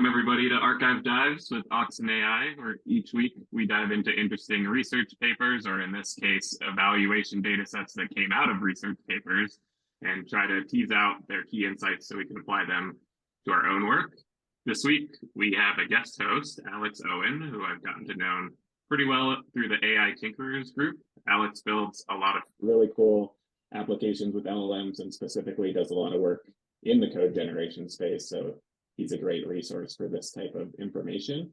everybody to Archive Dives with Oxen AI, where each week we dive into interesting research papers, or in this case, evaluation data sets that came out of research papers, and try to tease out their key insights so we can apply them to our own work. This week, we have a guest host, Alex Owen, who I've gotten to know pretty well through the AI Tinkerers group. Alex builds a lot of really cool applications with LLMs and specifically does a lot of work in the code generation space. So he's a great resource for this type of information.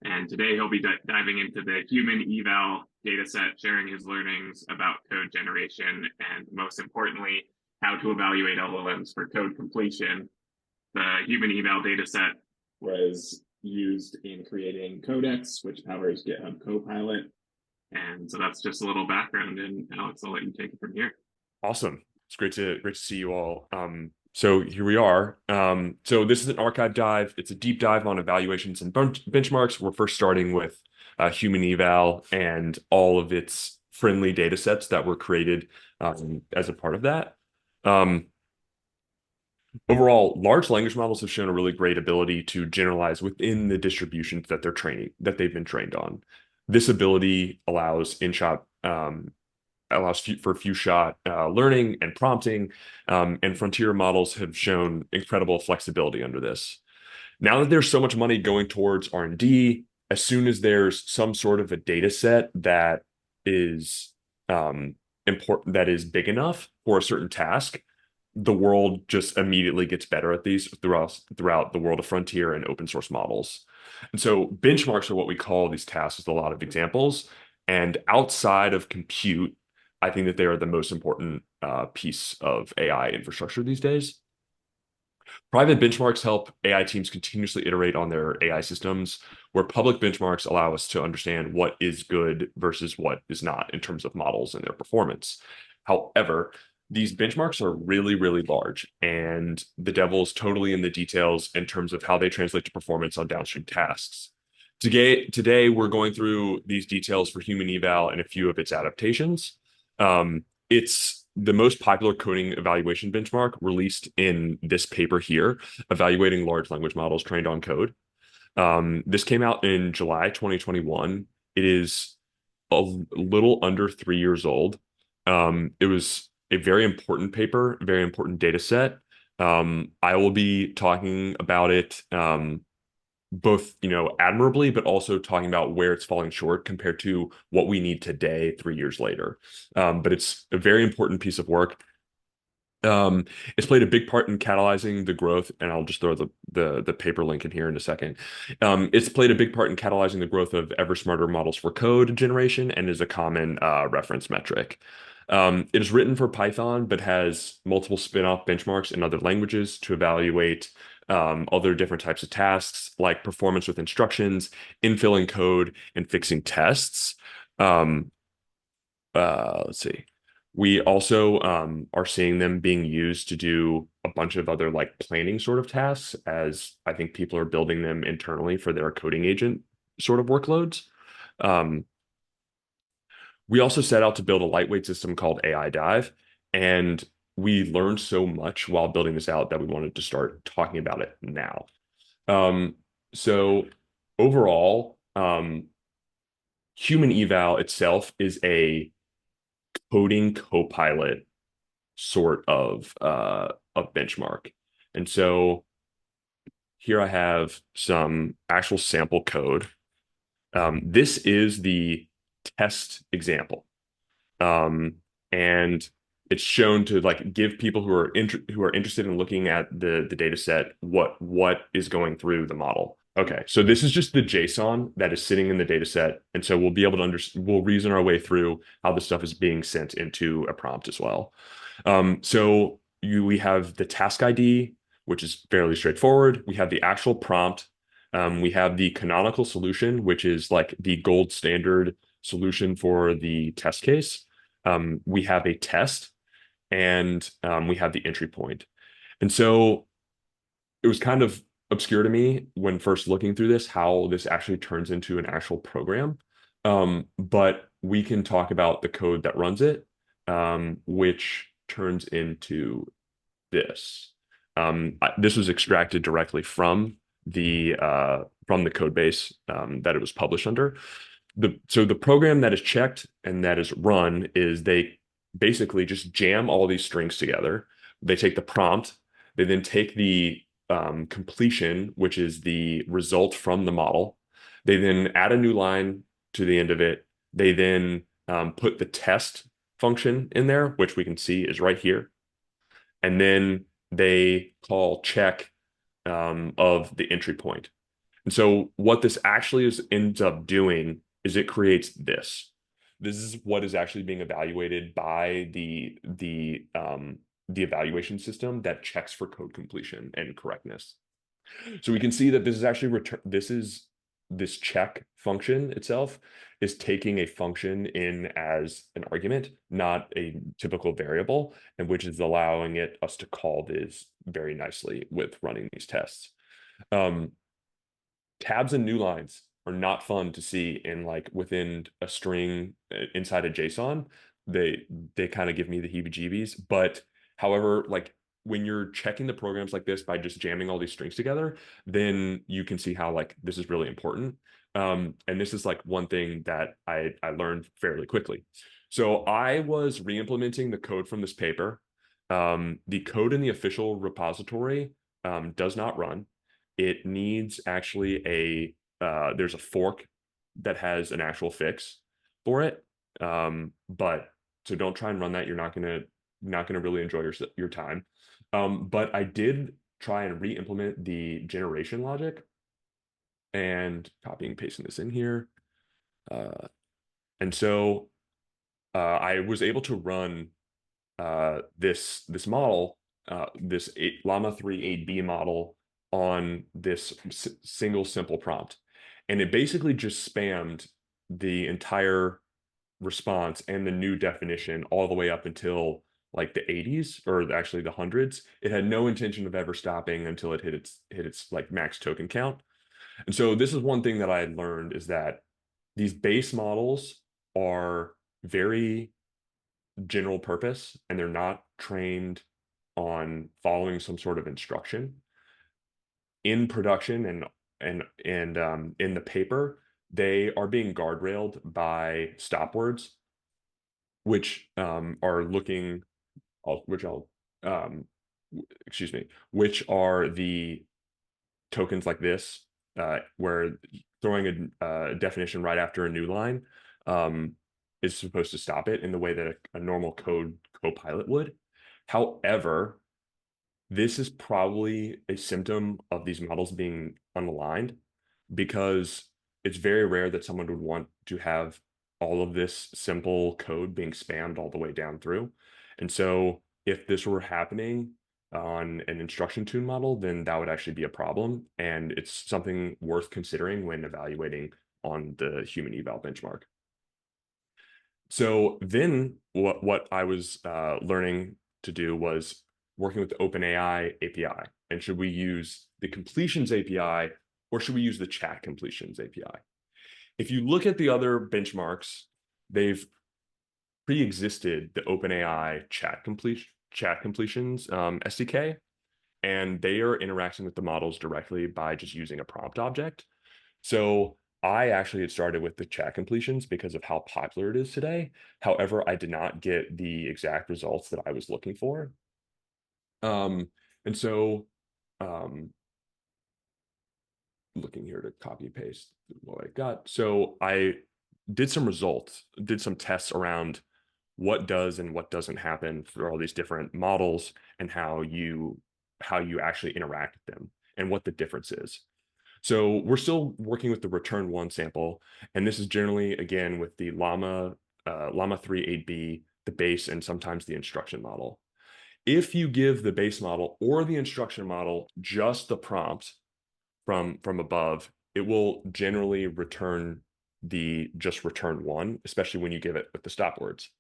And today he'll be diving into the HumanEval dataset, sharing his learnings about code generation, and most importantly, how to evaluate LLMs for code completion. The HumanEval dataset was used in creating Codex, which powers GitHub Copilot. And so that's just a little background. And Alex, I'll let you take it from here. Awesome. It's great to see you all. So here we are. So this is an archive dive. It's a deep dive on evaluations and benchmarks. We're first starting with HumanEval and all of its friendly data sets that were created as a part of that. Overall, large language models have shown a really great ability to generalize within the distributions that they've been trained on. This ability allows for few shot learning and prompting, and frontier models have shown incredible flexibility under this. Now that there's so much money going towards R&D, as soon as there's some sort of a data set that is important, that is big enough for a certain task, the world just immediately gets better at these throughout the world of frontier and open source models. And so benchmarks are what we call these tasks with a lot of examples. And outside of compute, I think that they are the most important piece of AI infrastructure these days. Private benchmarks help AI teams continuously iterate on their AI systems, where public benchmarks allow us to understand what is good versus what is not in terms of models and their performance. However, these benchmarks are really, really large, and the devil's totally in the details in terms of how they translate to performance on downstream tasks. Today we're going through these details for HumanEval and a few of its adaptations. It's the most popular coding evaluation benchmark released in this paper here, evaluating large language models trained on code. This came out in July 2021. It is a little under 3 years old. It was a very important paper, very important data set. I will be talking about it both, admirably, but also talking about where it's falling short compared to what we need today, 3 years later. But it's a very important piece of work. It's played a big part in catalyzing the growth, and I'll just throw the paper link in here in a second. It's played a big part in catalyzing the growth of ever smarter models for code generation and is a common reference metric. It is written for Python, but has multiple spin-off benchmarks in other languages to evaluate other different types of tasks like performance with instructions, infilling code, and fixing tests. Let's see. We also are seeing them being used to do a bunch of other like planning sort of tasks, as I think people are building them internally for their coding agent sort of workloads. We also set out to build a lightweight system called AI Dive, and we learned so much while building this out that we wanted to start talking about it now. So overall, HumanEval itself is a coding copilot sort of benchmark. And so here I have some actual sample code. This is the test example. And it's shown to like give people who are interested in looking at the data set what is going through the model. Okay, so this is just the JSON that is sitting in the data set. And so we'll be able to we'll reason our way through how this stuff is being sent into a prompt as well. So we have the task ID, which is fairly straightforward. We have the actual prompt. We have the canonical solution, which is like the gold standard solution for the test case. We have a test, and we have the entry point. And so it was kind of obscure to me when first looking through this, how this actually turns into an actual program. But we can talk about the code that runs it, which turns into this. This was extracted directly from the code base that it was published under. So the program that is checked and that is run is they basically just jam all these strings together. They take the prompt, they then take the completion, which is the result from the model. They then add a new line to the end of it. They then put the test function in there, which we can see is right here. And then they call check of the entry point. And so what this actually ends up doing is it creates this. This is what is actually being evaluated by the evaluation system that checks for code completion and correctness. So we can see that this is actually this check function itself is taking a function in as an argument, not a typical variable, and which is allowing us to call this very nicely with running these tests. Tabs and new lines are not fun to see in like within a string inside a JSON. They kind of give me the heebie-jeebies, but however, like when you're checking the programs like this by just jamming all these strings together, then you can see how like this is really important. And this is like one thing that I learned fairly quickly. So I was re-implementing the code from this paper. The code in the official repository does not run. It needs actually there's a fork that has an actual fix for it. But so don't try and run that. You're not gonna really enjoy your time. But I did try and re-implement the generation logic and copying and pasting this in here. And so I was able to run this model, this Llama 3 8B model on this single simple prompt. And it basically just spammed the entire response and the new definition all the way up until like the 80s or actually the hundreds. It had no intention of ever stopping until it hit its like max token count. And so this is one thing that I learned is that these base models are very general purpose and they're not trained on following some sort of instruction in production and in the paper. They are being guardrailed by stop words, which are looking which I'll excuse me, which are the tokens like this, where throwing a definition right after a new line is supposed to stop it in the way that a normal code copilot would. However, this is probably a symptom of these models being unaligned because it's very rare that someone would want to have all of this simple code being spammed all the way down through. And so if this were happening on an instruction tune model, then that would actually be a problem. And it's something worth considering when evaluating on the HumanEval benchmark. So then what I was learning to do was working with the OpenAI API. And should we use the completions API or should we use the chat completions API? If you look at the other benchmarks, they've pre-existed the OpenAI chat completions SDK, and they are interacting with the models directly by just using a prompt object. So I actually had started with the chat completions because of how popular it is today. However, I did not get the exact results that I was looking for. And so looking here to copy paste what I got. So I did some results, did some tests around what does and what doesn't happen for all these different models and how you actually interact with them and what the difference is. So we're still working with the return one sample, and this is generally again with the Llama 3 8B, the base, and sometimes the instruction model. If you give the base model or the instruction model just the prompt from above, it will generally return just return one, especially when you give it with the stop words.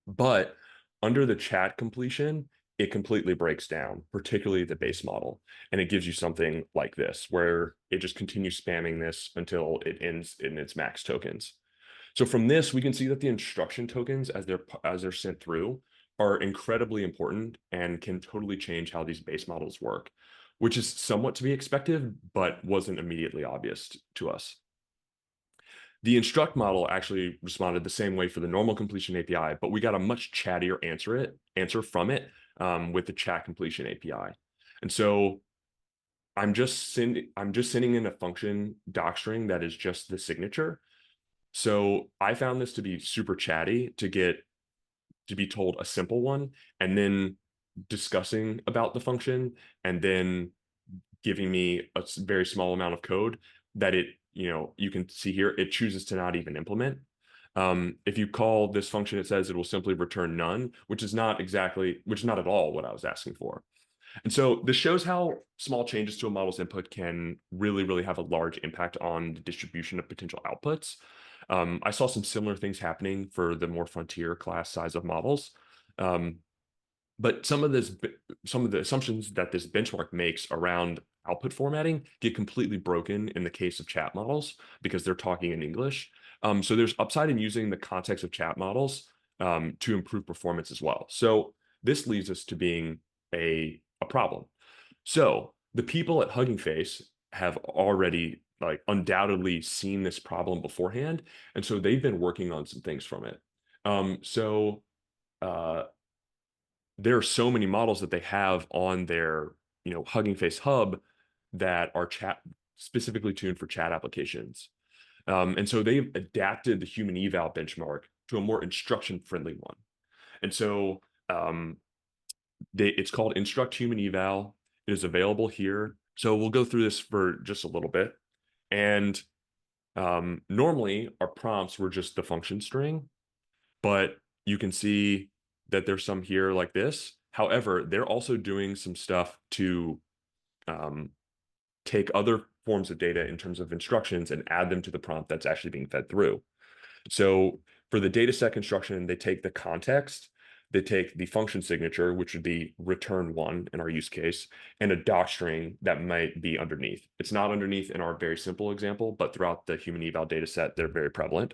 But under the chat completion, it completely breaks down, particularly the base model. And it gives you something like this, where it just continues spamming this until it ends in its max tokens. So from this, we can see that the instruction tokens, as they're sent through, are incredibly important and can totally change how these base models work. which is somewhat to be expected, but wasn't immediately obvious to us. The Instruct model actually responded the same way for the normal completion API, but we got a much chattier answer from it with the chat completion API. And so I'm just sending in a function docstring that is just the signature. So I found this to be super chatty to be told a simple one and then discussing about the function and then giving me a very small amount of code that you can see here, it chooses to not even implement. If you call this function, it says it will simply return none, which is not at all what I was asking for. And so this shows how small changes to a model's input can really, really have a large impact on the distribution of potential outputs. I saw some similar things happening for the more frontier class size of models. Um, but some of the assumptions that this benchmark makes around output formatting get completely broken in the case of chat models because they're talking in English. So there's upside in using the context of chat models to improve performance as well. So this leads us to being a problem. So the people at Hugging Face have already like undoubtedly seen this problem beforehand, and so they've been working on some things from it. So uh, there are so many models that they have on their Hugging Face hub that are chat specifically tuned for chat applications. And so they've adapted the HumanEval benchmark to a more instruction friendly one. And so it's called Instruct HumanEval. It is available here. So we'll go through this for just a little bit. And normally our prompts were just the function string, but you can see that there's some here like this. However, they're also doing some stuff to um, take other forms of data in terms of instructions and add them to the prompt that's actually being fed through. So for the dataset construction, they take the context, they take the function signature, which would be return one in our use case, and a docstring that might be underneath. It's not underneath in our very simple example, but throughout the HumanEval dataset, they're very prevalent.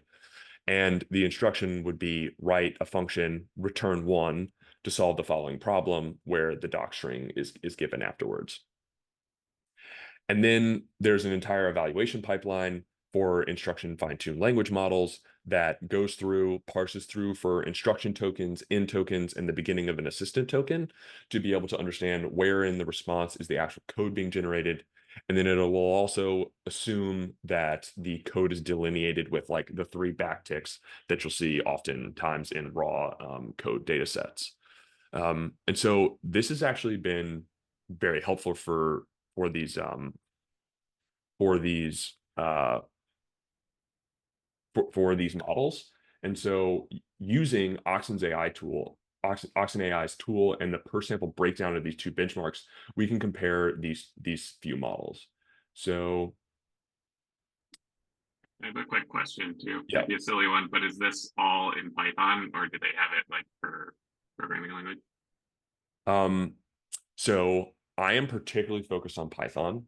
And the instruction would be write a function, return one to solve the following problem where the docstring is given afterwards. And then there's an entire evaluation pipeline for instruction fine-tuned language models that goes through, parses through for instruction tokens, in tokens, and the beginning of an assistant token to be able to understand where in the response is the actual code being generated. And then it will also assume that the code is delineated with like the 3 backticks that you'll see oftentimes in raw code data sets. And so this has actually been very helpful for these for these uh, for these models. And so using Oxen AI's tool and the per sample breakdown of these two benchmarks, we can compare these few models. So I have a quick question too. yeah. Might be a silly one, but is this all in Python or do they have it like for programming language? Um, so I am particularly focused on Python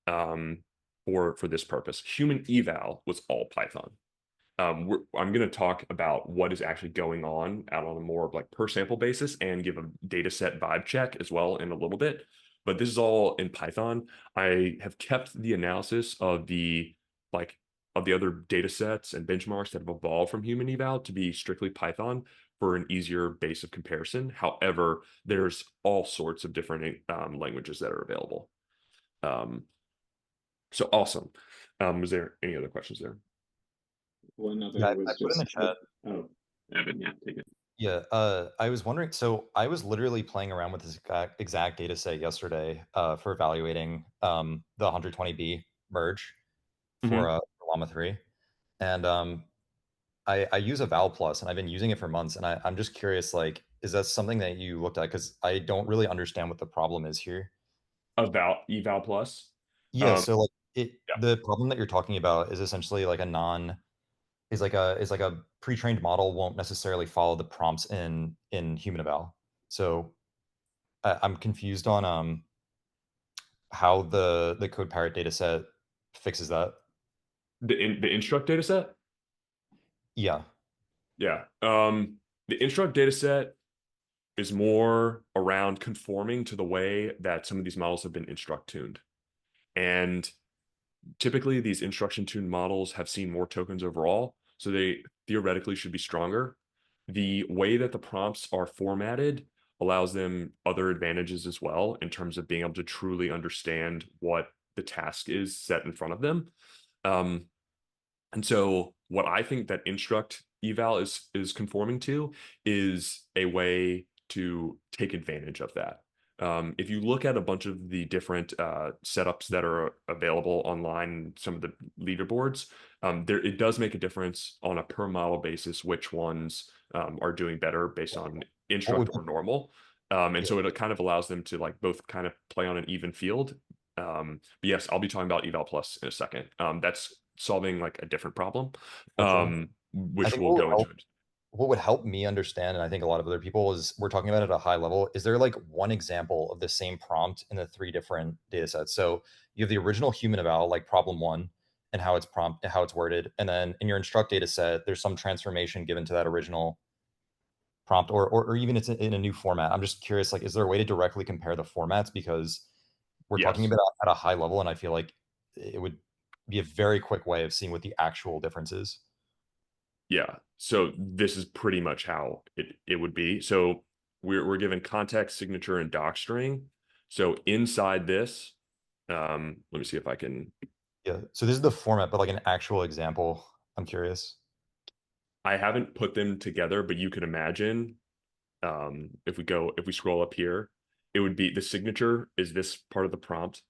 um, for this purpose. HumanEval was all Python. I'm going to talk about what is actually going on out on a more like per sample basis and give a data set vibe check as well in a little bit. But this is all in Python. I have kept the analysis like of the other data sets and benchmarks that have evolved from human eval to be strictly Python for an easier base of comparison. However, there's all sorts of different languages that are available. Um, so awesome. Was there any other questions there? One Yeah, other I was put in the just chat. oh, Evan, yeah, take it. Yeah, I was wondering. So I was literally playing around with this exact data set yesterday for evaluating the 120B merge Mhm. for Llama 3. And I use EvalPlus and I've been using it for months. And I'm just curious, like, is that something that you looked at? Because I don't really understand what the problem is here. About Eval Plus. Yeah, Um, so like yeah, the problem that you're talking about is essentially like a non is like a pre-trained model won't necessarily follow the prompts in HumanEval. So I'm confused on how the code parrot data set fixes that. the Instruct data set. Yeah. Yeah. The Instruct data set. is more around conforming to the way that some of these models have been instruct tuned. And typically these instruction tuned models have seen more tokens overall, so they theoretically should be stronger. The way that the prompts are formatted allows them other advantages as well in terms of being able to truly understand what the task is set in front of them. And so what I think that Instruct eval is conforming to is a way to take advantage of that. If you look at a bunch of the different setups that are available online, some of the leaderboards, it does make a difference on a per model basis which ones are doing better based on What Instruct would or normal. And yeah, so it kind of allows them to like both kind of play on an even field. But yes, I'll be talking about EvalPlus in a second. That's solving like a different problem, for sure. I which think we'll go into it. what would help me understand, and I think a lot of other people, is we're talking about it at a high level. Is there like one example of the same prompt in the three different data sets? So you have the original HumanEval, like problem one, and how it's worded. And then in your Instruct data set, there's some transformation given to that original prompt, or even it's in a new format. I'm just curious, like, is there a way to directly compare the formats? Because we're talking Yes. about it at a high level, and I feel like it would be a very quick way of seeing what the actual difference is. Yeah. So this is pretty much how it would be. So we're given context, signature, and doc string. So inside this, let me see if I can. Yeah. So this is the format, but like an actual example. I'm curious. I haven't put them together, but you could imagine if we scroll up here, it would be the signature is this part of the prompt.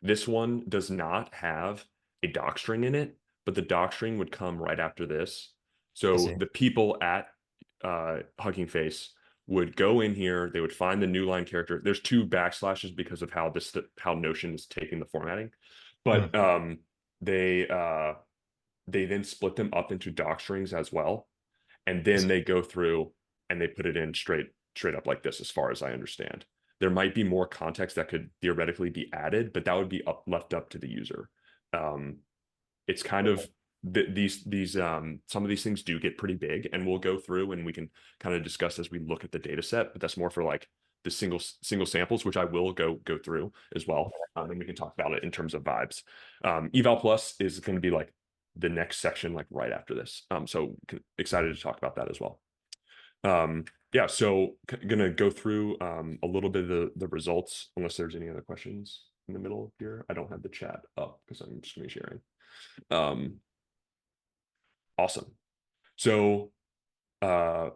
This one does not have a doc string in it, but the doc string would come right after this. I So see. the people at Hugging Face would go in here, they would find the new line character. There's two backslashes because of how Notion is taking the formatting, Hmm. but they then split them up into doc strings as well, and I then see. they go through and they put it in straight up like this, as far as I understand. There might be more context that could theoretically be added, but that would be left up to the user. um, it's kind of these some of these things do get pretty big, and we'll go through and we can kind of discuss as we look at the data set, but that's more for like the single samples, which I will go through as well, and we can talk about it in terms of vibes. Eval Plus is going to be like the next section, like right after this, so excited to talk about that as well. Yeah, so gonna go through a little bit of the results, unless there's any other questions in the middle here. I don't have the chat up because I'm just gonna be sharing. um Awesome. So, uh,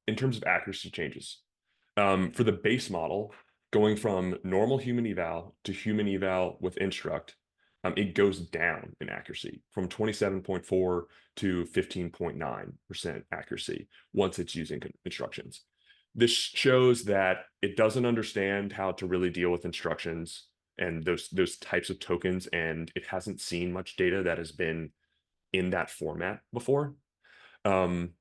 in terms of accuracy changes, for the base model, going from normal human eval to human eval with Instruct, it goes down in accuracy from 27.4 to 15.9% accuracy once it's using instructions. This shows that it doesn't understand how to really deal with instructions and those types of tokens, and it hasn't seen much data that has been in that format before. Um,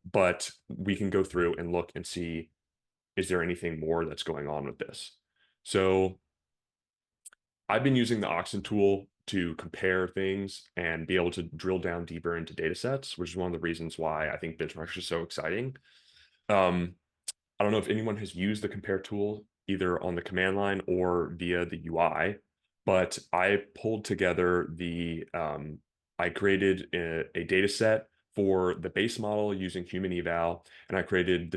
but we can go through and look and see, is there anything more that's going on with this? So I've been using the Oxen tool to compare things and be able to drill down deeper into data sets, which is one of the reasons why I think benchmarks are so exciting. Um, I don't know if anyone has used the compare tool either on the command line or via the UI, but I pulled together I created a data set for the base model using HumanEval, and I created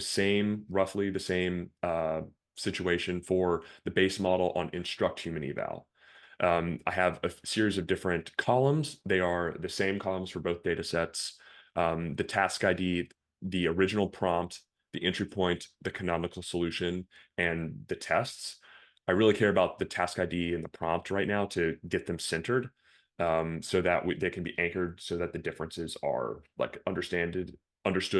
roughly the same situation for the base model on Instruct HumanEval. I have a series of different columns. They are the same columns for both data sets. The task ID, the original prompt, the entry point, the canonical solution, and the tests. I really care about the task ID and the prompt right now to get them centered, so that they can be anchored so that the differences are like understood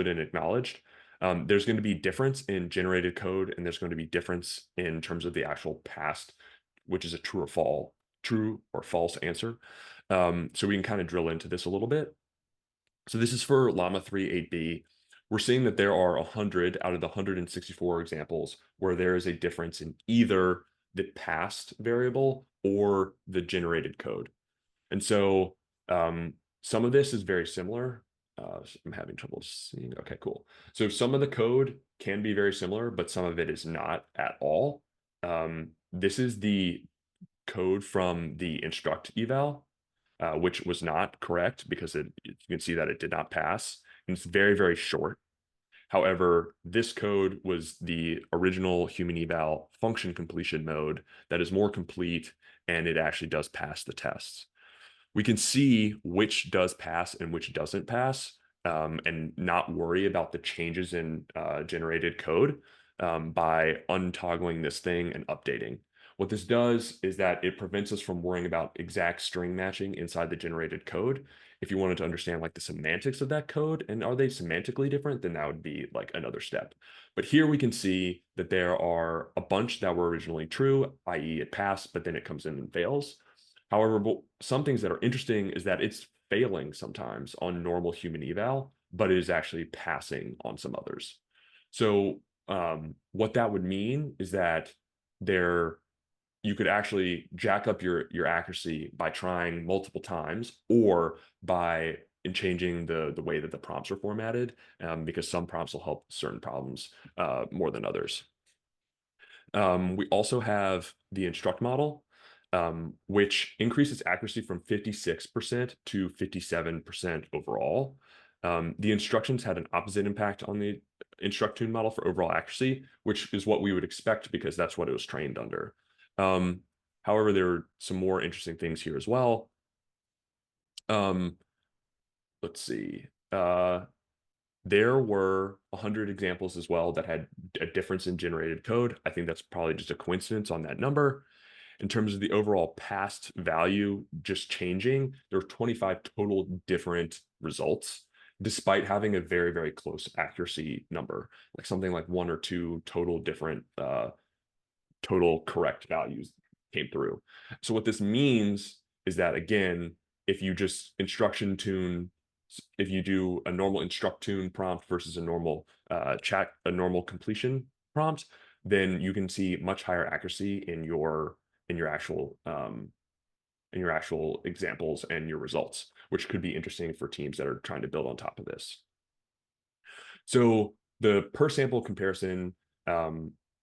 and acknowledged. There's going to be difference in generated code, and there's going to be difference in terms of the actual past, which is a true or false answer. So we can kind of drill into this a little bit. So this is for Llama 3 8B. We're seeing that there are 100 out of the 164 examples where there is a difference in either the past variable or the generated code. And so some of this is very similar. I'm having trouble seeing. Okay, cool. So some of the code can be very similar, but some of it is not at all. This is the code from the Instruct eval, which was not correct because you can see that it did not pass. And it's very, very short. However, this code was the original HumanEval function completion mode that is more complete, and it actually does pass the tests. We can see which does pass and which doesn't pass, and not worry about the changes in generated code by untoggling this thing and updating. What this does is that it prevents us from worrying about exact string matching inside the generated code. If you wanted to understand like the semantics of that code and are they semantically different, then that would be like another step. But here we can see that there are a bunch that were originally true, i.e. it passed, but then it comes in and fails. However, some things that are interesting is that it's failing sometimes on normal human eval, but it is actually passing on some others. So what that would mean is that you could actually jack up your accuracy by trying multiple times or by changing the way that the prompts are formatted, because some prompts will help certain problems more than others. We also have the Instruct model, which increases accuracy from 56% to 57% overall. The instructions had an opposite impact on the Instruct tune model for overall accuracy, which is what we would expect because that's what it was trained under. However, there are some more interesting things here as well. Let's see. There were 100 examples as well that had a difference in generated code. I think that's probably just a coincidence on that number. In terms of the overall past value just changing, there were 25 total different results, despite having a very, very close accuracy number, like something like 1 or 2 total different total correct values came through. So what this means is that, again, if you just instruction tune, if you do a normal instruct tune prompt versus a normal normal completion prompt, then you can see much higher accuracy in your actual examples and your results, which could be interesting for teams that are trying to build on top of this. So the per sample comparison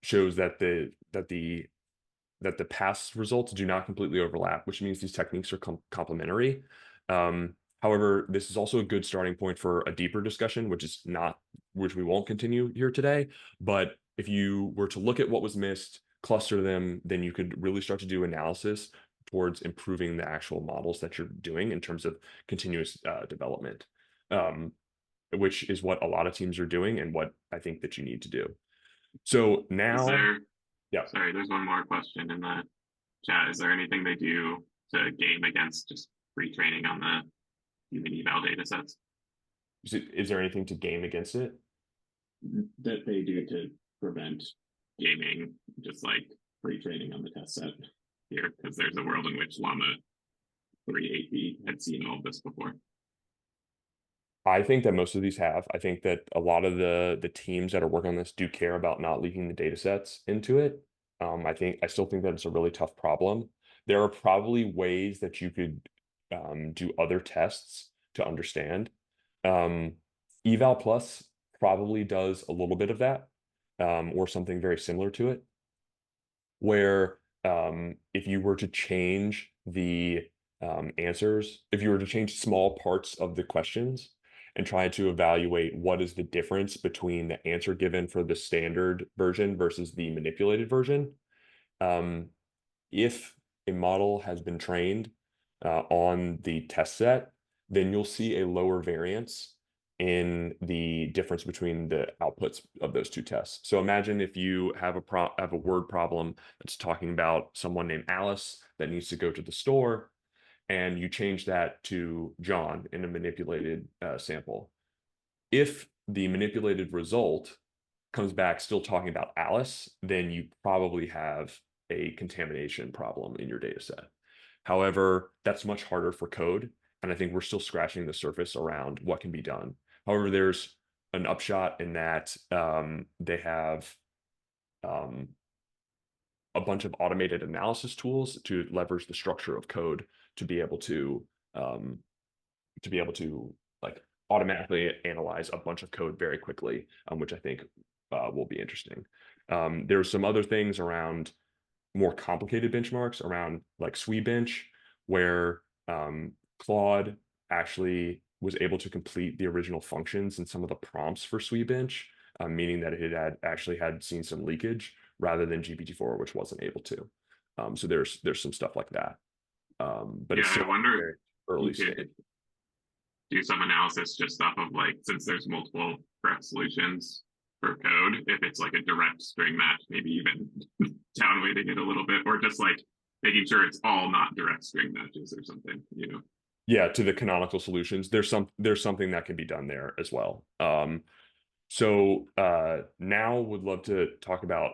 shows that the past results do not completely overlap, which means these techniques are complementary. However, this is also a good starting point for a deeper discussion, which we won't continue here today. But if you were to look at what was missed, cluster them, then you could really start to do analysis towards improving the actual models that you're doing in terms of continuous development, which is what a lot of teams are doing and what I think that you need to do. So now, yeah. Sorry, there's one more question in the chat. Is there anything they do to game against just pre-training on the HumanEval data sets? Is there anything to game against it? That they do to prevent gaming, just like pre-training on the test set here, because there's a world in which Llama 3AP had seen all of this before. I think that most of these have. I think that a lot of the teams that are working on this do care about not leaking the data sets into it. I still think that it's a really tough problem. There are probably ways that you could do other tests to understand. EvalPlus probably does a little bit of that, or something very similar to it, where if you were to change the answers, if you were to change small parts of the questions and try to evaluate what is the difference between the answer given for the standard version versus the manipulated version, if a model has been trained on the test set, then you'll see a lower variance in the difference between the outputs of those two tests. So imagine if you have a word problem that's talking about someone named Alice that needs to go to the store, and you change that to John in a manipulated sample. If the manipulated result comes back still talking about Alice, then you probably have a contamination problem in your data set. However, that's much harder for code, and I think we're still scratching the surface around what can be done. However, there's an upshot in that they have a bunch of automated analysis tools to leverage the structure of code to be able to like automatically analyze a bunch of code very quickly, which I think will be interesting. There are some other things around more complicated benchmarks around like SweBench, where Claude actually was able to complete the original functions and some of the prompts for SweBench, meaning that it had actually had seen some leakage rather than GPT-4, which wasn't able to. So there's some stuff like that. But Yeah, it's still I wonder very if early you stage. could do some analysis just off of like, since there's multiple correct solutions for code, if it's like a direct string match, maybe even down weighting it a little bit, or just like making sure it's all not direct string matches or something, you know? Yeah, to the canonical solutions, there's something that can be done there as well. So now would love to talk about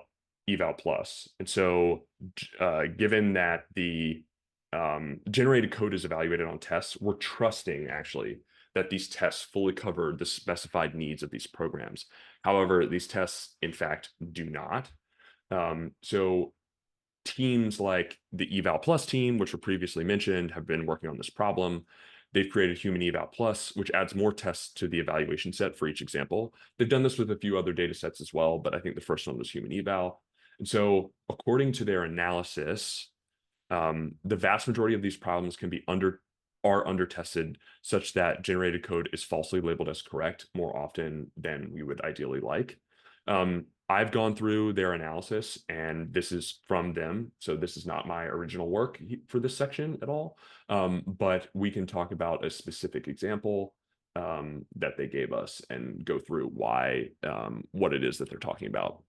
EvalPlus. And so given that the generated code is evaluated on tests, we're trusting actually that these tests fully cover the specified needs of these programs. However, these tests, in fact, do not. So teams like the EvalPlus team, which were previously mentioned, have been working on this problem. They've created HumanEval+, which adds more tests to the evaluation set for each example. They've done this with a few other data sets as well, but I think the first one was HumanEval. And so according to their analysis, the vast majority of these problems are under tested such that generated code is falsely labeled as correct more often than we would ideally like. I've gone through their analysis, and this is from them, so this is not my original work for this section at all. But we can talk about a specific example that they gave us and go through why what it is that they're talking about.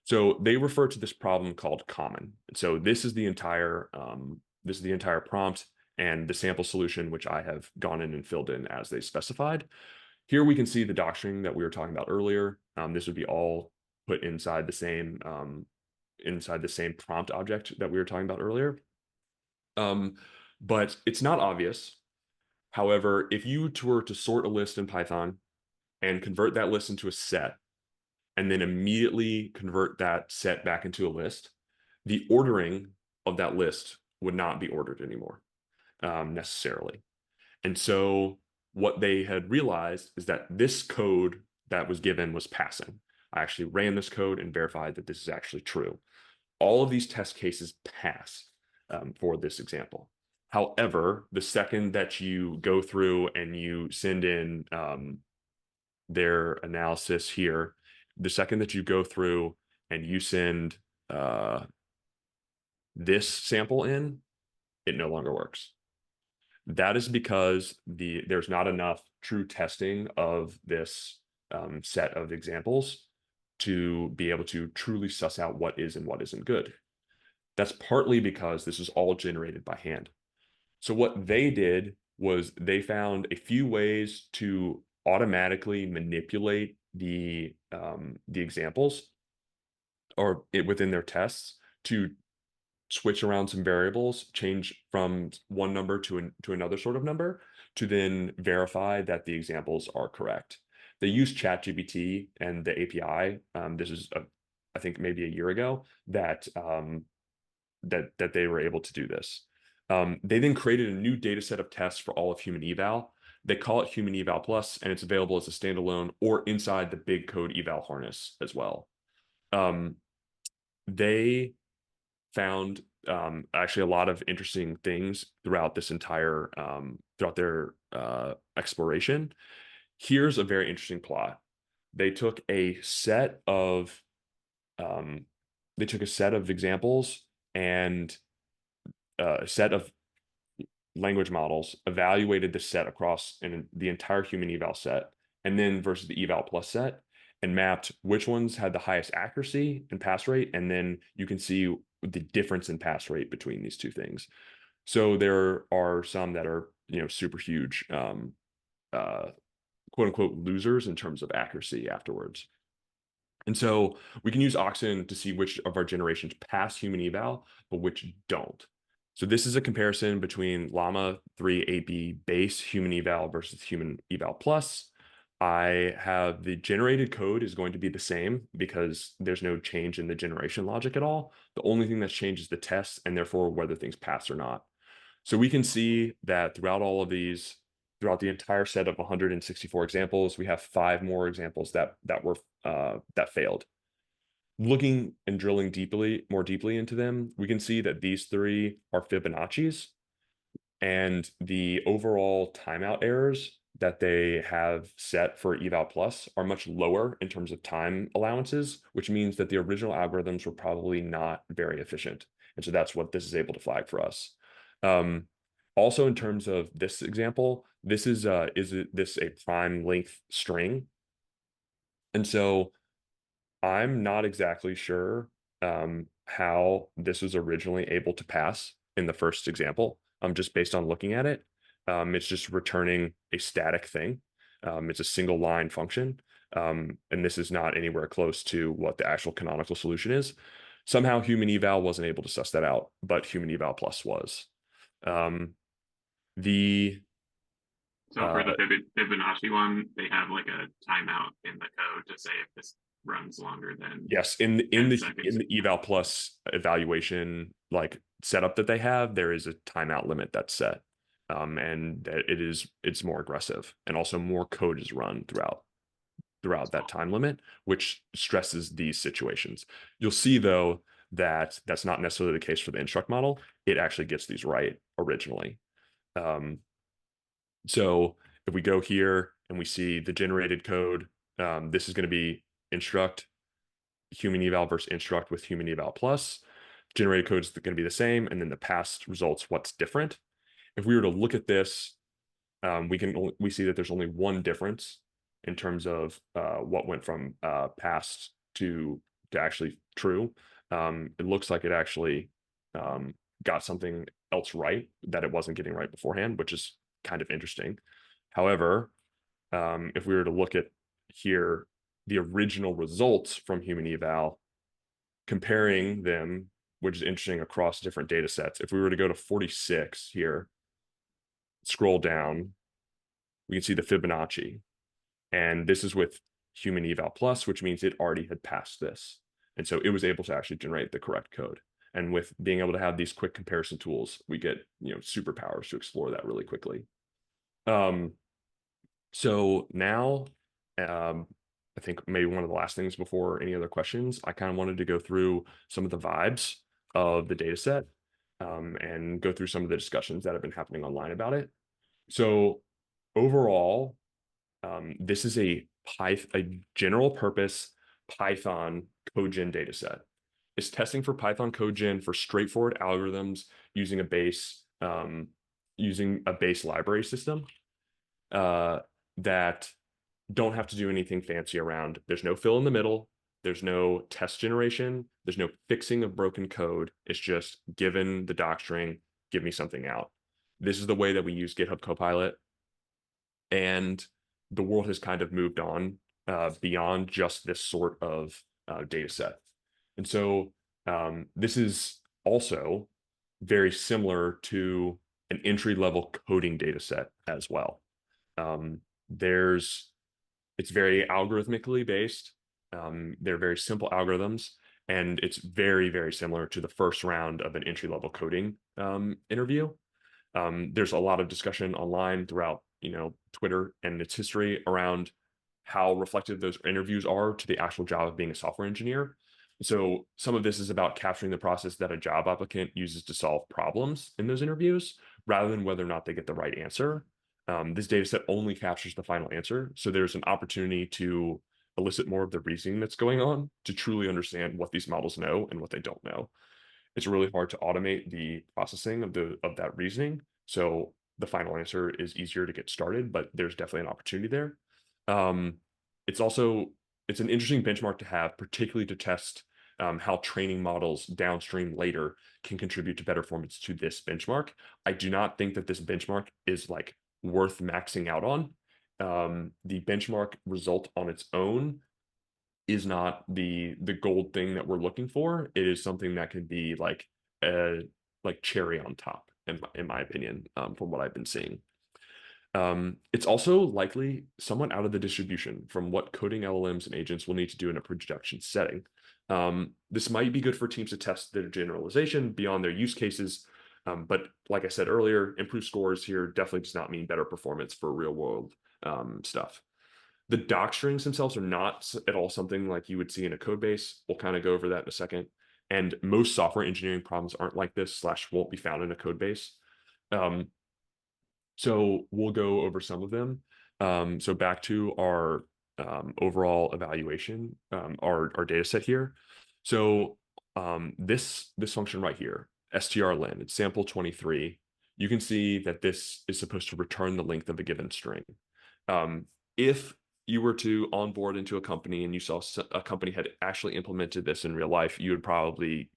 So they refer to this problem called common. So this is the entire prompt and the sample solution, which I have gone in and filled in as they specified. Here we can see the docstring that we were talking about earlier. This would be all put inside the same prompt object that we were talking about earlier. But it's not obvious. However, if you were to sort a list in Python and convert that list into a set, and then immediately convert that set back into a list, the ordering of that list would not be ordered anymore necessarily. And so what they had realized is that this code that was given was passing. I actually ran this code and verified that this is actually true. All of these test cases pass for this example. However, the second that you go through and you send in their analysis here, the second that you go through and you send this sample in, it no longer works. That is because there's not enough true testing of this set of examples to be able to truly suss out what is and what isn't good. That's partly because this is all generated by hand. So what they did was they found a few ways to automatically manipulate the examples or within their tests to switch around some variables, change from one number to another sort of number, to then verify that the examples are correct. They use ChatGPT and the API. This is, I think, maybe a year ago that that they were able to do this. They then created a new data set of tests for all of HumanEval. They call it HumanEval+, and it's available as a standalone or inside the big code eval harness as well. They found actually a lot of interesting things throughout this entire throughout their exploration. Here's a very interesting plot. They took a set of examples and a set of language models, evaluated the set across the entire HumanEval set, and then versus the EvalPlus set, and mapped which ones had the highest accuracy and pass rate, and then you can see the difference in pass rate between these two things. So there are some that are, super huge, quote unquote, losers in terms of accuracy afterwards. And so we can use Oxen to see which of our generations pass HumanEval, but which don't. So this is a comparison between Llama 3 AB base HumanEval versus HumanEval+. I have the generated code is going to be the same because there's no change in the generation logic at all. The only thing that's changed is the tests and therefore whether things pass or not. So we can see that throughout all of these, throughout the entire set of 164 examples, we have 5 more examples that failed. Looking and drilling more deeply into them, we can see that these 3 are Fibonacci's, and the overall timeout errors that they have set for EvalPlus are much lower in terms of time allowances, which means that the original algorithms were probably not very efficient. And so that's what this is able to flag for us. Also, in terms of this example, this is this a prime length string? And so I'm not exactly sure how this was originally able to pass in the first example, just based on looking at it. It's just returning a static thing. It's a single line function. And this is not anywhere close to what the actual canonical solution is. Somehow HumanEval wasn't able to suss that out, but HumanEval+ was. The So for the Fibonacci one, they have like a timeout in the code to say if this runs longer than Yes, in the 10 seconds. EvalPlus evaluation like setup that they have, there is a timeout limit that's set, and it's more aggressive, and also more code is run throughout that time limit, which stresses these situations. You'll see though that that's not necessarily the case for the Instruct model. It actually gets these right originally. So if we go here and we see the generated code, this is going to be Instruct, HumanEval versus Instruct with HumanEval+. Generated code is going to be the same, and then the past results, what's different. If we were to look at this, we see that there's only one difference in terms of what went from past to actually true. It looks like it actually got something else right that it wasn't getting right beforehand, which is kind of interesting. However, if we were to look at here, the original results from HumanEval, comparing them, which is interesting across different data sets. If we were to go to 46 here, scroll down, we can see the Fibonacci. And this is with HumanEval+, which means it already had passed this. And so it was able to actually generate the correct code. And with being able to have these quick comparison tools, we get superpowers to explore that really quickly. So now, I think maybe one of the last things before any other questions, I kind of wanted to go through some of the vibes of the data set, and go through some of the discussions that have been happening online about it. So overall, this is a general purpose Python code gen data set. It's testing for Python code gen for straightforward algorithms using a base library system that don't have to do anything fancy around. There's no fill in the middle. There's no test generation. There's no fixing of broken code. It's just given the doc string, give me something out. This is the way that we use GitHub Copilot. And the world has kind of moved on beyond just this sort of data set. And so this is also very similar to an entry-level coding data set as well. It's very algorithmically based. They're very simple algorithms, and it's very, very similar to the first round of an entry-level coding interview. There's a lot of discussion online throughout, Twitter and its history around how reflective those interviews are to the actual job of being a software engineer. So some of this is about capturing the process that a job applicant uses to solve problems in those interviews, rather than whether or not they get the right answer. This data set only captures the final answer. So there's an opportunity to elicit more of the reasoning that's going on to truly understand what these models know and what they don't know. It's really hard to automate the processing of that reasoning. So the final answer is easier to get started, but there's definitely an opportunity there. It's an interesting benchmark to have, particularly to test how training models downstream later can contribute to better performance to this benchmark. I do not think that this benchmark is like worth maxing out on. The benchmark result on its own is not the gold thing that we're looking for. It is something that could be like a cherry on top, in my opinion, from what I've been seeing. It's also likely somewhat out of the distribution from what coding LLMs and agents will need to do in a production setting. This might be good for teams to test their generalization beyond their use cases, But like I said earlier, improved scores here definitely does not mean better performance for real world stuff. The doc strings themselves are not at all something like you would see in a code base. We'll kind of go over that in a second. And most software engineering problems aren't like this, / won't be found in a code base. So we'll go over some of them. So back to our overall evaluation, our data set here. So this function right here, strlen, it's sample 23. You can see that this is supposed to return the length of a given string. If you were to onboard into a company and you saw a company had actually implemented this in real life, you would probably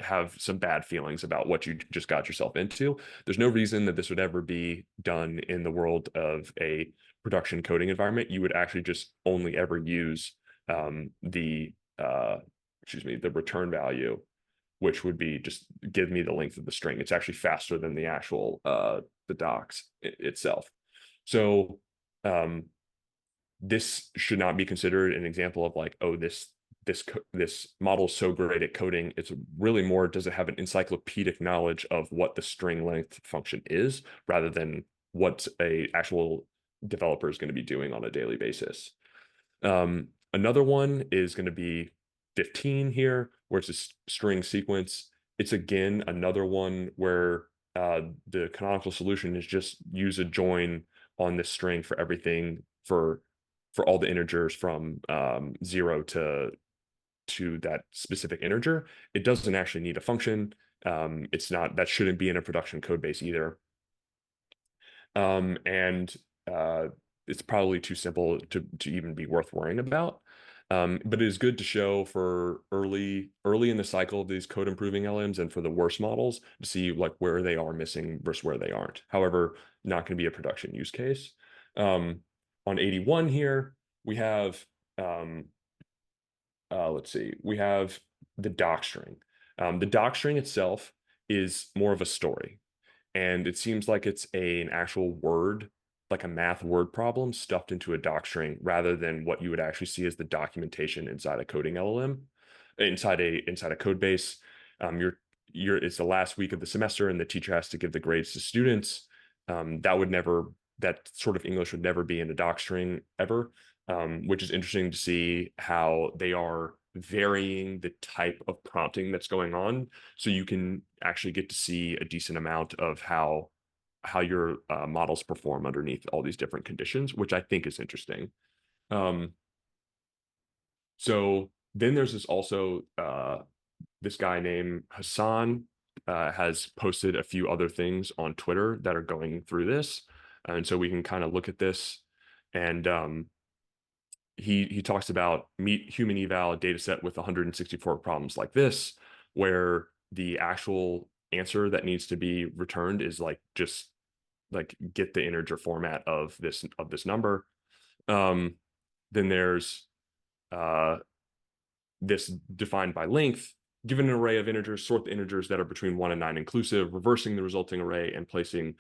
have some bad feelings about what you just got yourself into. There's no reason that this would ever be done in the world of a production coding environment. You would actually just only ever use the return value, which would be just give me the length of the string. It's actually faster than the actual the docs itself. So this should not be considered an example of like, oh, this model is so great at coding. It's really more, does it have an encyclopedic knowledge of what the string length function is, rather than what a actual developer is going to be doing on a daily basis. Another one is going to be 15 here, where it's a string sequence. It's again another one where the canonical solution is just use a join on this string for everything for all the integers from 0 to that specific integer. It doesn't actually need a function. It's not, that shouldn't be in a production code base either. And it's probably too simple to even be worth worrying about. But it is good to show for early in the cycle of these code improving LMs and for the worst models to see like where they are missing versus where they aren't. However, not going to be a production use case. On 81 here, we have let's see, we have the doc string. The doc string itself is more of a story, and it seems like it's an actual word, like a math word problem stuffed into a doc string, rather than what you would actually see as the documentation inside a coding LLM, inside a code base. It's the last week of the semester, and the teacher has to give the grades to students. That sort of English would never be in a doc string ever. Which is interesting to see how they are varying the type of prompting that's going on. So you can actually get to see a decent amount of how your models perform underneath all these different conditions, which I think is interesting. So then there's this guy named Hassan has posted a few other things on Twitter that are going through this. And so we can kind of look at this, and he talks about meet HumanEval data set with 164 problems like this, where the actual answer that needs to be returned is like just like get the integer format of this number. Then there's this defined by length. Given an array of integers, sort the integers that are between 1 and 9 inclusive, reversing the resulting array and placing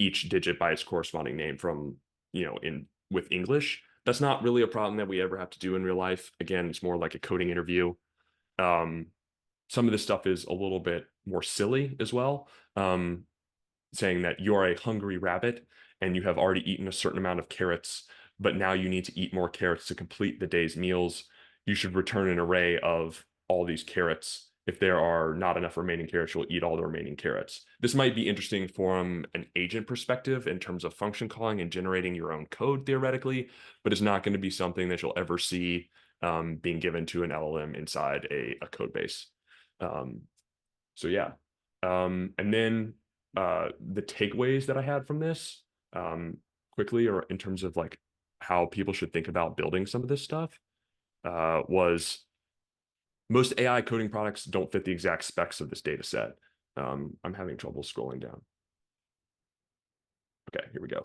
each digit by its corresponding name from, with English. That's not really a problem that we ever have to do in real life. Again, it's more like a coding interview. Some of this stuff is a little bit more silly as well, saying that you're a hungry rabbit and you have already eaten a certain amount of carrots, but now you need to eat more carrots to complete the day's meals. You should return an array of all these carrots. If there are not enough remaining carrots, you'll eat all the remaining carrots. This might be interesting from an agent perspective in terms of function calling and generating your own code theoretically, but it's not going to be something that you'll ever see being given to an LLM inside a code base. So yeah. And then the takeaways that I had from this quickly, or in terms of like how people should think about building some of this stuff, was most AI coding products don't fit the exact specs of this data set. I'm having trouble scrolling down. Okay, here we go.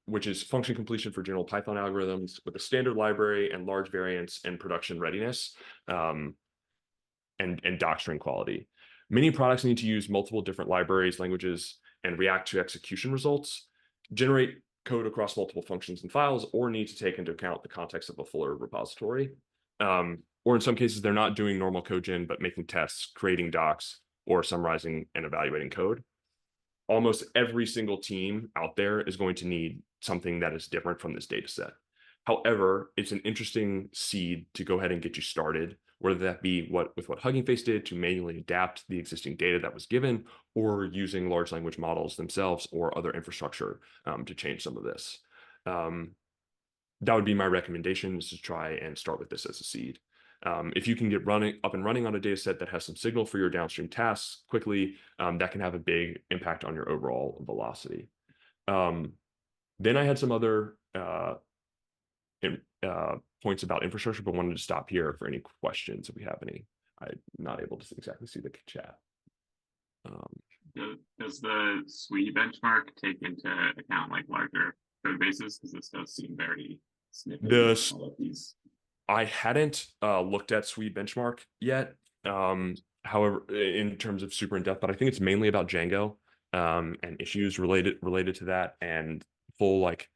Which is function completion for general Python algorithms with a standard library and large variance and production readiness, and doc string quality. Many products need to use multiple different libraries, languages, and react to execution results, generate code across multiple functions and files, or need to take into account the context of a fuller repository. Or in some cases, they're not doing normal code gen, but making tests, creating docs, or summarizing and evaluating code. Almost every single team out there is going to need something that is different from this data set. However, it's an interesting seed to go ahead and get you started, whether that be what Hugging Face did to manually adapt the existing data that was given, or using large language models themselves or other infrastructure to change some of this. That would be my recommendation, is to try and start with this as a seed. If you can get up and running on a data set that has some signal for your downstream tasks quickly, that can have a big impact on your overall velocity. Then I had some other points about infrastructure, but wanted to stop here for any questions if we have any. I'm not able to exactly see the chat. Does the SWE benchmark take into account like larger code bases? Because this does seem very snippety, all of these. I hadn't looked at SWE benchmark yet. However, in terms of super in depth, but I think it's mainly about Django and issues related to that, and full like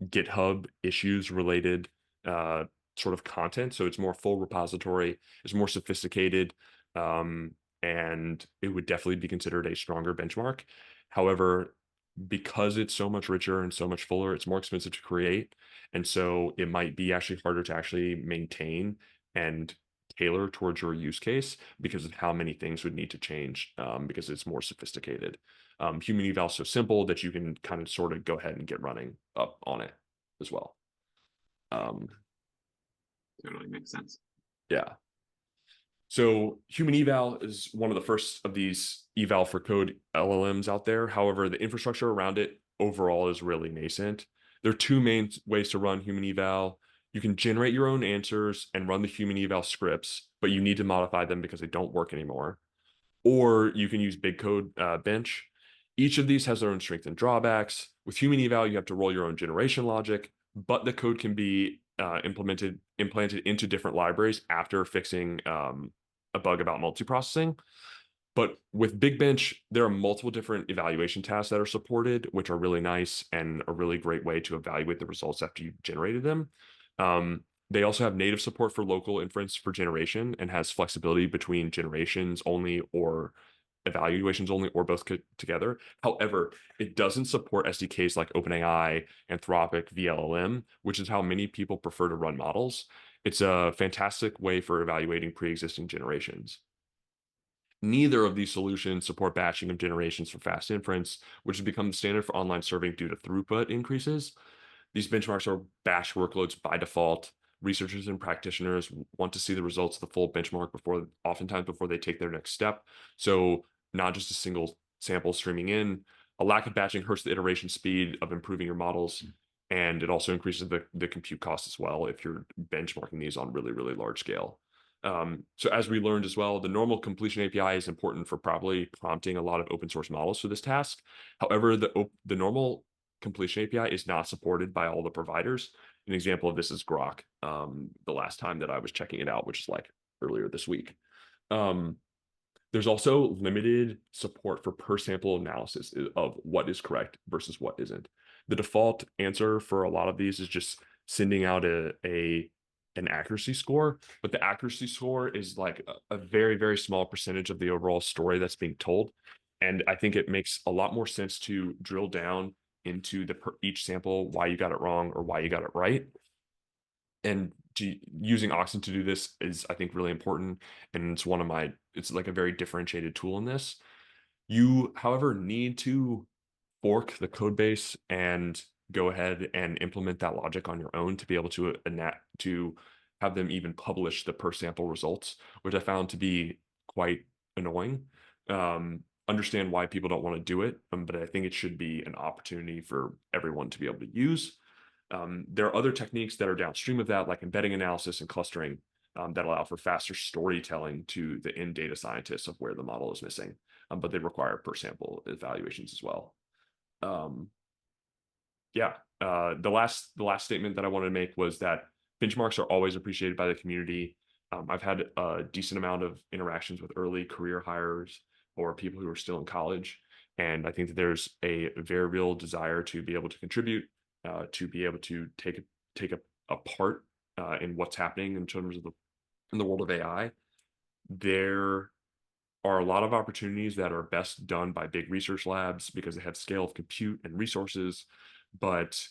GitHub issues related sort of content. So it's more full repository, it's more sophisticated, and it would definitely be considered a stronger benchmark. However, because it's so much richer and so much fuller, it's more expensive to create. And so it might be actually harder to actually maintain and tailor towards your use case because of how many things would need to change, because it's more sophisticated. HumanEval is so simple that you can kind of sort of go ahead and get running up on it as well. Totally makes sense. Yeah. So HumanEval is one of the first of these eval for code LLMs out there. However, the infrastructure around it overall is really nascent. There are two main ways to run HumanEval. You can generate your own answers and run the HumanEval scripts, but you need to modify them because they don't work anymore. Or you can use Big Code Bench. Each of these has their own strengths and drawbacks. With HumanEval, you have to roll your own generation logic, but the code can be implanted into different libraries after fixing a bug about multiprocessing. But with Big Bench, there are multiple different evaluation tasks that are supported, which are really nice and a really great way to evaluate the results after you've generated them. They also have native support for local inference for generation and has flexibility between generations only or evaluations only or both together. However, it doesn't support SDKs like OpenAI, Anthropic, VLLM, which is how many people prefer to run models. It's a fantastic way for evaluating pre-existing generations. Neither of these solutions support batching of generations for fast inference, which has become the standard for online serving due to throughput increases. These benchmarks are batch workloads by default. Researchers and practitioners want to see the results of the full benchmark oftentimes before they take their next step. So not just a single sample streaming in. A lack of batching hurts the iteration speed of improving your models, and it also increases the compute cost as well if you're benchmarking these on really, really large scale. So as we learned as well, the normal completion API is important for probably prompting a lot of open source models for this task. However, the normal completion API is not supported by all the providers. An example of this is Grok, the last time that I was checking it out, which is like earlier this week. There's also limited support for per sample analysis of what is correct versus what isn't. The default answer for a lot of these is just sending out an accuracy score, but the accuracy score is like a very, very small percentage of the overall story that's being told. And I think it makes a lot more sense to drill down into each sample, why you got it wrong or why you got it right. And using Oxen to do this is, I think, really important. And it's like a very differentiated tool in this. You, however, need to fork the code base and go ahead and implement that logic on your own to be able to have them even publish the per sample results, which I found to be quite annoying. Understand why people don't want to do it, but I think it should be an opportunity for everyone to be able to use. There are other techniques that are downstream of that, like embedding analysis and clustering, that allow for faster storytelling to the end data scientists of where the model is missing, but they require per sample evaluations as well. The last statement that I wanted to make was that benchmarks are always appreciated by the community. I've had a decent amount of interactions with early career hires or people who are still in college, and I think that there's a very real desire to be able to contribute, to be able to take a part in what's happening in terms of in the world of AI. There are a lot of opportunities that are best done by big research labs because they have scale of compute and resources, but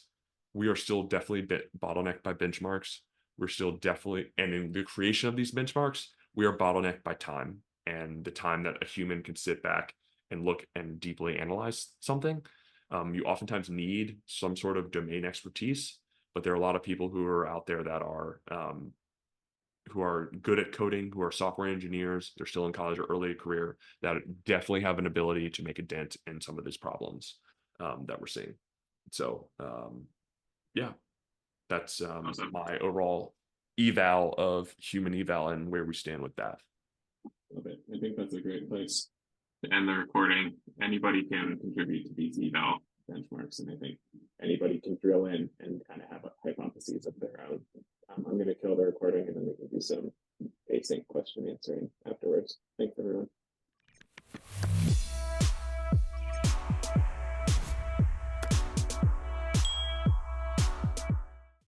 we are still definitely bottlenecked by benchmarks. We're still definitely, and in the creation of these benchmarks, we are bottlenecked by time and the time that a human can sit back and look and deeply analyze something. You oftentimes need some sort of domain expertise, but there are a lot of people who are out there that are who are good at coding, who are software engineers, they're still in college or early career, that definitely have an ability to make a dent in some of these problems that we're seeing. So yeah, that's Awesome. my overall eval of HumanEval and where we stand with that. Love it. I think that's a great place to end the recording. Anybody can contribute to these eval benchmarks, and I think anybody can drill in and kind of have hypotheses of their own. I'm going to kill the recording, and then we can do some async question answering afterwards. Thanks, everyone.